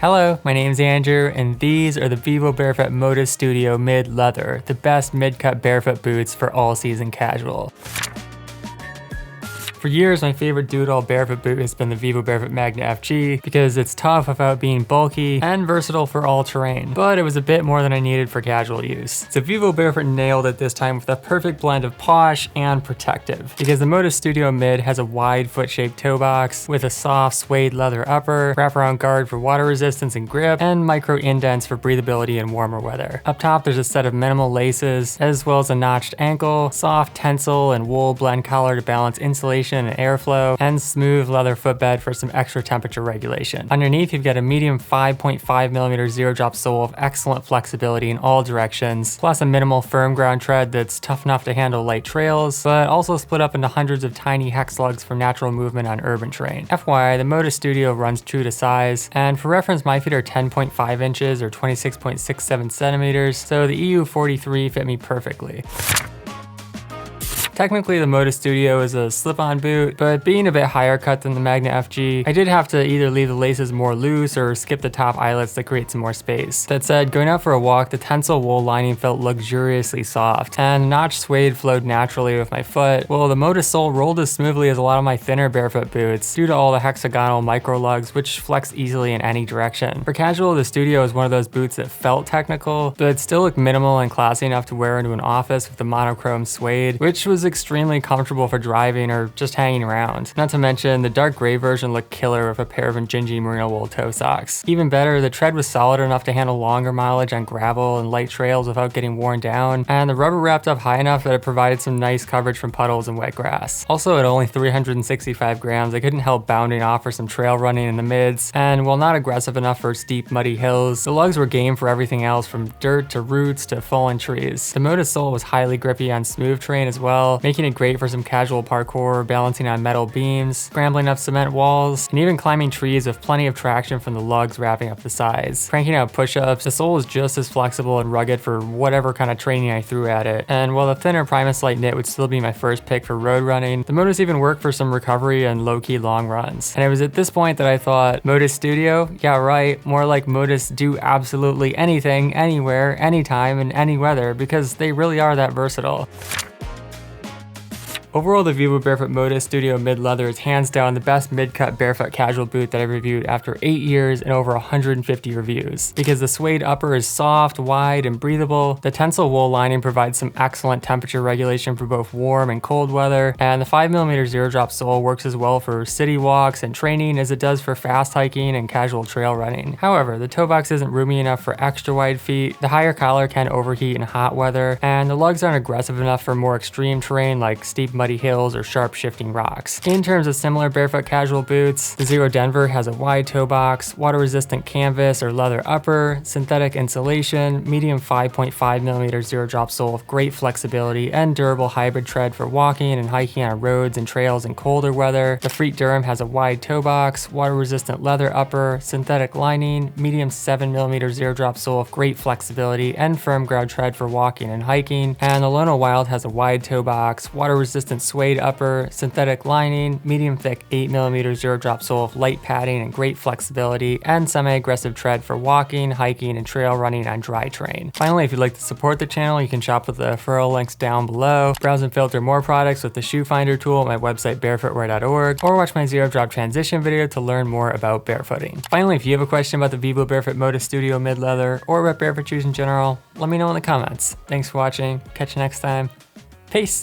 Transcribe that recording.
Hello, my name's Andrew, and these are the Vivobarefoot MOTUS Studio Mid Leather, the best mid-cut barefoot boots for all-season casual. For years, my favorite do-it-all barefoot boot has been the Vivobarefoot Magna FG because it's tough without being bulky and versatile for all terrain, but it was a bit more than I needed for casual use. So Vivobarefoot nailed it this time with a perfect blend of posh and protective, because the MOTUS Studio Mid has a wide foot-shaped toe box with a soft suede leather upper, wraparound guard for water resistance and grip, and micro indents for breathability in warmer weather. Up top, there's a set of minimal laces, as well as a notched ankle, soft tencel and wool blend collar to balance insulation and airflow, and smooth leather footbed for some extra temperature regulation. Underneath, you've got a medium 5.5mm zero drop sole of excellent flexibility in all directions, plus a minimal firm ground tread that's tough enough to handle light trails, but also split up into hundreds of tiny hex lugs for natural movement on urban terrain. FYI, the MOTUS Studio runs true to size, and for reference, my feet are 10.5 inches or 26.67 centimeters, so the EU 43 fit me perfectly. Technically, the MOTUS Studio is a slip-on boot, but being a bit higher cut than the Magna FG, I did have to either leave the laces more loose or skip the top eyelets to create some more space. That said, going out for a walk, the tencel wool lining felt luxuriously soft, and the notched suede flowed naturally with my foot, while the MOTUS sole rolled as smoothly as a lot of my thinner barefoot boots due to all the hexagonal micro lugs, which flex easily in any direction. For casual, the Studio is one of those boots that felt technical, but still looked minimal and classy enough to wear into an office with the monochrome suede, which was extremely comfortable for driving or just hanging around. Not to mention, the dark gray version looked killer with a pair of Injinji merino wool toe socks. Even better, the tread was solid enough to handle longer mileage on gravel and light trails without getting worn down, and the rubber wrapped up high enough that it provided some nice coverage from puddles and wet grass. Also, at only 365 grams, I couldn't help bounding off for some trail running in the mids, and while not aggressive enough for steep, muddy hills, the lugs were game for everything else from dirt to roots to fallen trees. The MOTUS sole was highly grippy on smooth terrain as well, making it great for some casual parkour, balancing on metal beams, scrambling up cement walls, and even climbing trees with plenty of traction from the lugs wrapping up the sides. Cranking out push-ups, the sole is just as flexible and rugged for whatever kind of training I threw at it. And while the thinner Primus Light knit would still be my first pick for road running, the MOTUS even worked for some recovery and low-key long runs. And it was at this point that I thought, MOTUS Studio? Yeah, right, more like MOTUS do absolutely anything, anywhere, anytime, in any weather, because they really are that versatile. Overall, the Vivobarefoot MOTUS Studio Mid Leather is hands down the best mid-cut barefoot casual boot that I've reviewed after 8 years and over 150 reviews. Because the suede upper is soft, wide, and breathable, the tencel wool lining provides some excellent temperature regulation for both warm and cold weather, and the 5mm zero drop sole works as well for city walks and training as it does for fast hiking and casual trail running. However, the toe box isn't roomy enough for extra wide feet, the higher collar can overheat in hot weather, and the lugs aren't aggressive enough for more extreme terrain like steep muddy hills or sharp shifting rocks. In terms of similar barefoot casual boots, the Xero Denver has a wide toe box, water resistant canvas or leather upper, synthetic insulation, medium 5.5mm zero drop sole with great flexibility, and durable hybrid tread for walking and hiking on roads and trails in colder weather. The Freet Durham has a wide toe box, water resistant leather upper, synthetic lining, medium 7mm zero drop sole with great flexibility and firm ground tread for walking and hiking. And the Lono Wild has a wide toe box, water resistant suede upper, synthetic lining, medium thick 8mm zero drop sole with light padding and great flexibility, and semi-aggressive tread for walking, hiking, and trail running on dry terrain. Finally, if you'd like to support the channel, you can shop with the referral links down below, browse and filter more products with the shoe finder tool at my website barefootwear.org, or watch my zero drop transition video to learn more about barefooting. Finally, if you have a question about the Vivobarefoot MOTUS Studio Mid Leather or about barefoot shoes in general, let me know in the comments. Thanks for watching, catch you next time, peace!